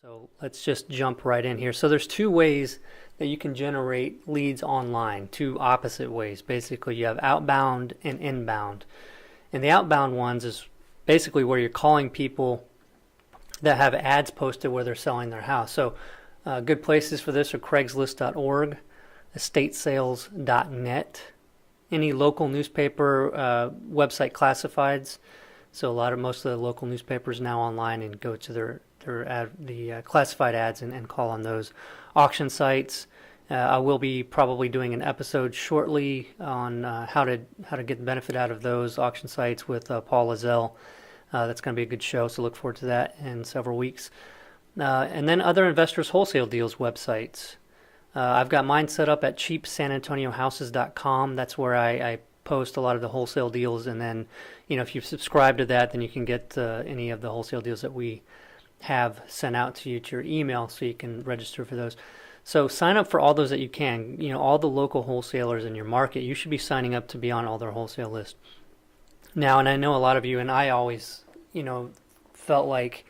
So let's just jump right in here. So there's two ways that you can generate leads online, two opposite ways. Basically, you have outbound and inbound. And the outbound ones is basically where you're calling people that have ads posted where they're selling their house. So good places for this are Craigslist.org, estatesales.net, any local newspaper website classifieds. So most of the local newspapers now online, and go to the classified ads and call on those. Auction sites. I will be probably doing an episode shortly on how to get the benefit out of those auction sites with Paul Lazell. That's going to be a good show, so look forward to that in several weeks. And then other investors' wholesale deals websites. I've got mine set up at cheapsanantoniohouses.com. That's where I post a lot of the wholesale deals, and then if you subscribe to that, then you can get any of the wholesale deals that we have sent out to you to your email, so you can register for those. So sign up for all those that you can. All the local wholesalers in your market, you should be signing up to be on all their wholesale lists. Now, and I know a lot of you, and I always, felt like,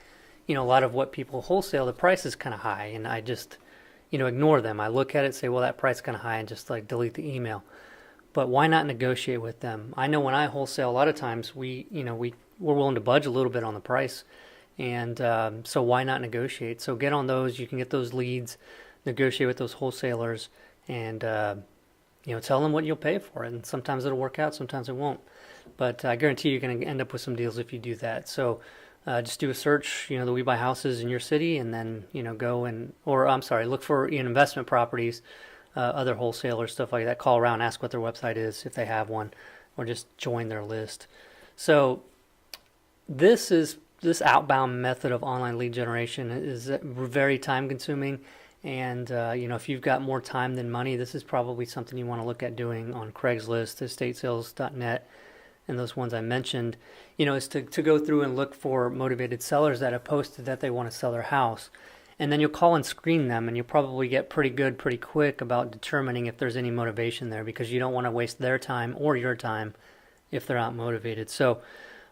a lot of what people wholesale, the price is kind of high, and I just, ignore them. I look at it, say, well, that price is kind of high, and just delete the email. But why not negotiate with them? I know when I wholesale, a lot of times we're willing to budge a little bit on the price, and so why not negotiate? So get on those. You can get those leads, negotiate with those wholesalers, and tell them what you'll pay for it. And sometimes it'll work out, sometimes it won't. But I guarantee you're going to end up with some deals if you do that. So just do a search, the We Buy Houses in your city, and then look for investment properties, other wholesalers, stuff like that. Call around, ask what their website is if they have one, or just join their list. So this outbound method of online lead generation is very time consuming. And, if you've got more time than money, this is probably something you want to look at doing on Craigslist, estatesales.net, and those ones I mentioned, is to go through and look for motivated sellers that have posted that they want to sell their house. And then you'll call and screen them, and you'll probably get pretty good pretty quick about determining if there's any motivation there, because you don't want to waste their time or your time if they're not motivated. So,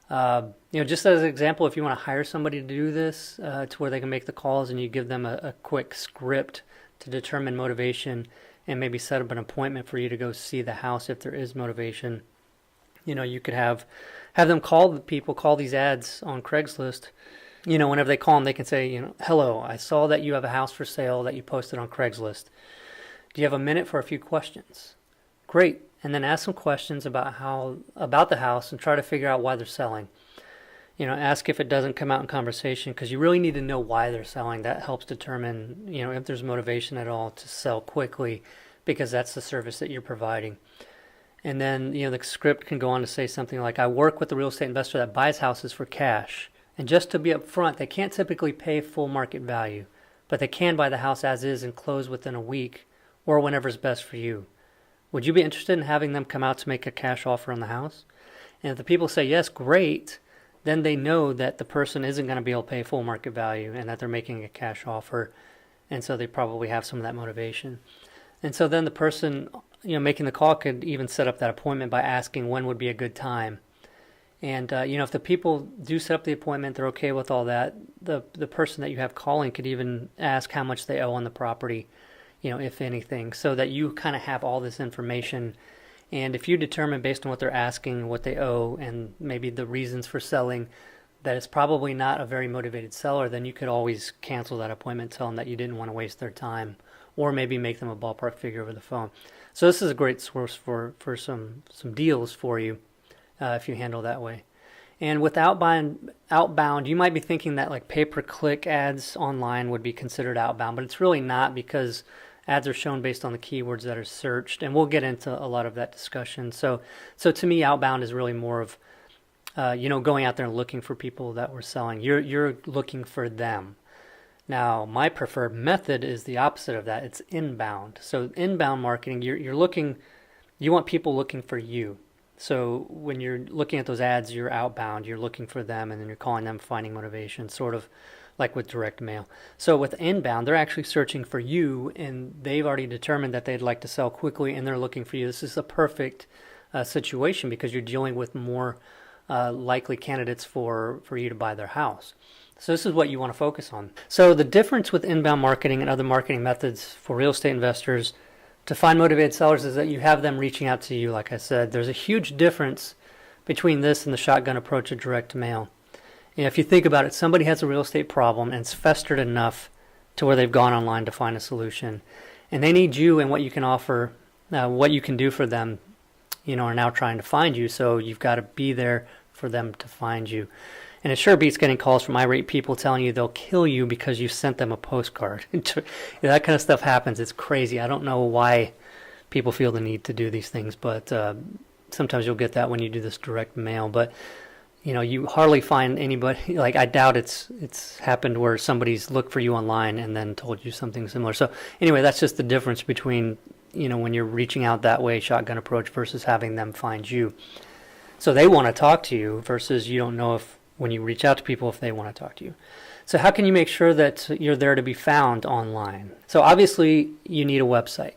just as an example, if you want to hire somebody to do this to where they can make the calls, and you give them a quick script to determine motivation and maybe set up an appointment for you to go see the house if there is motivation, you could have them call these ads on Craigslist. Whenever they call them, they can say, hello, I saw that you have a house for sale that you posted on Craigslist. Do you have a minute for a few questions? Great. And then ask some questions about the house and try to figure out why they're selling. Ask if it doesn't come out in conversation, because you really need to know why they're selling. That helps determine, if there's motivation at all to sell quickly, because that's the service that you're providing. And then, the script can go on to say something like, I work with a real estate investor that buys houses for cash. And just to be upfront, they can't typically pay full market value, but they can buy the house as is and close within a week or whenever's best for you. Would you be interested in having them come out to make a cash offer on the house? And if the people say yes, great, then they know that the person isn't going to be able to pay full market value and that they're making a cash offer. And so they probably have some of that motivation. And so then the person, making the call could even set up that appointment by asking when would be a good time. And, if the people do set up the appointment, they're okay with all that, the person that you have calling could even ask how much they owe on the property, if anything, so that you kind of have all this information. And if you determine based on what they're asking, what they owe, and maybe the reasons for selling, that it's probably not a very motivated seller, then you could always cancel that appointment, tell them that you didn't want to waste their time, or maybe make them a ballpark figure over the phone. So this is a great source for some deals for you if you handle that way. And with outbound, you might be thinking that like pay-per-click ads online would be considered outbound, but it's really not, because ads are shown based on the keywords that are searched, and we'll get into a lot of that discussion. So to me, outbound is really more of, going out there and looking for people that we're selling. You're looking for them. Now, my preferred method is the opposite of that. It's inbound. So inbound marketing, you want people looking for you. So when you're looking at those ads, you're outbound, you're looking for them, and then you're calling them, finding motivation, sort of like with direct mail. So with inbound, they're actually searching for you, and they've already determined that they'd like to sell quickly, and they're looking for you. This is a perfect situation, because you're dealing with more likely candidates for you to buy their house. So this is what you want to focus on. So the difference with inbound marketing and other marketing methods for real estate investors to find motivated sellers is that you have them reaching out to you. Like I said, there's a huge difference between this and the shotgun approach of direct mail. If you think about it, somebody has a real estate problem and it's festered enough to where they've gone online to find a solution. And they need you and what you can offer, what you can do for them, are now trying to find you. So you've got to be there for them to find you. And it sure beats getting calls from irate people telling you they'll kill you because you sent them a postcard. That kind of stuff happens. It's crazy. I don't know why people feel the need to do these things, but sometimes you'll get that when you do this direct mail. But you hardly find anybody, like I doubt it's happened where somebody's looked for you online and then told you something similar. So anyway, that's just the difference between, when you're reaching out that way, shotgun approach, versus having them find you. So they want to talk to you versus you don't know if, when you reach out to people, if they want to talk to you. So how can you make sure that you're there to be found online? So obviously you need a website,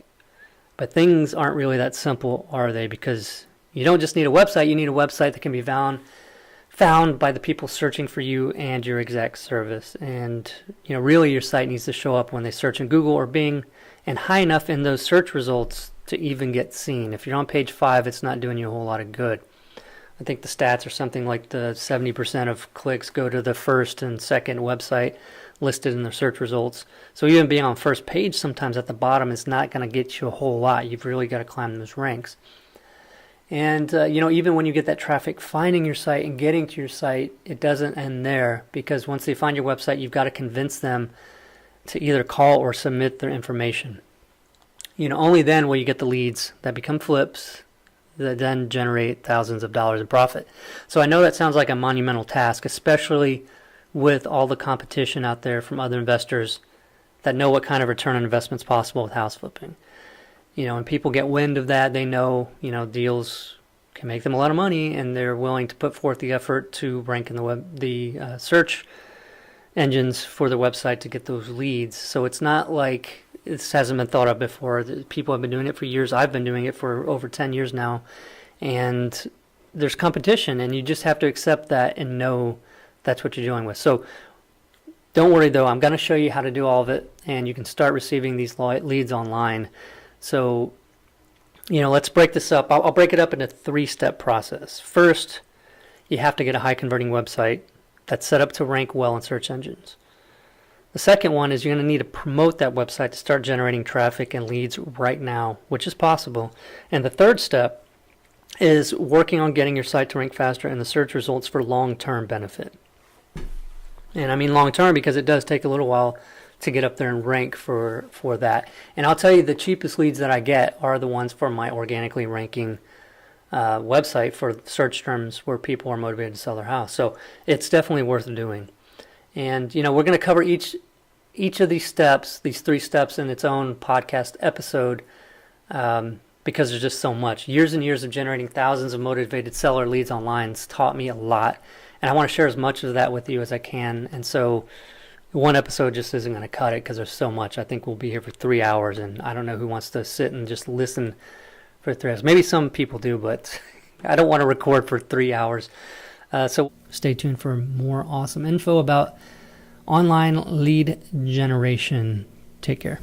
but things aren't really that simple, are they? Because you don't just need a website, you need a website that can be found by the people searching for you and your exact service. And really your site needs to show up when they search in Google or Bing and high enough in those search results to even get seen. If you're on page 5, it's not doing you a whole lot of good. I think the stats are something like the 70% of clicks go to the first and second website listed in the search results. So even being on first page sometimes at the bottom is not going to get you a whole lot. You've really got to climb those ranks. And, even when you get that traffic finding your site and getting to your site, it doesn't end there, because once they find your website, you've got to convince them to either call or submit their information. Only then will you get the leads that become flips that then generate thousands of dollars in profit. So I know that sounds like a monumental task, especially with all the competition out there from other investors that know what kind of return on investment is possible with house flipping. And people get wind of that. They know, deals can make them a lot of money, and they're willing to put forth the effort to rank in the search engines for the website to get those leads. So it's not like this hasn't been thought of before. People have been doing it for years. I've been doing it for over 10 years now. And there's competition, and you just have to accept that and know that's what you're dealing with. So don't worry, though. I'm going to show you how to do all of it, and you can start receiving these leads online. So, let's break this up. I'll break it up into a 3-step process. First, you have to get a high-converting website that's set up to rank well in search engines. The second one is you're going to need to promote that website to start generating traffic and leads right now, which is possible. And the third step is working on getting your site to rank faster in the search results for long-term benefit. And I mean long-term because it does take a little while to get up there and rank for that. And I'll tell you, the cheapest leads that I get are the ones for my organically ranking website for search terms where people are motivated to sell their house. So it's definitely worth doing. And, we're going to cover each of these steps, these 3 steps, in its own podcast episode because there's just so much. Years and years of generating thousands of motivated seller leads online has taught me a lot. And I want to share as much of that with you as I can. And so one episode just isn't going to cut it because there's so much. I think we'll be here for 3 hours, and I don't know who wants to sit and just listen for 3 hours. Maybe some people do, but I don't want to record for 3 hours. So stay tuned for more awesome info about online lead generation. Take care.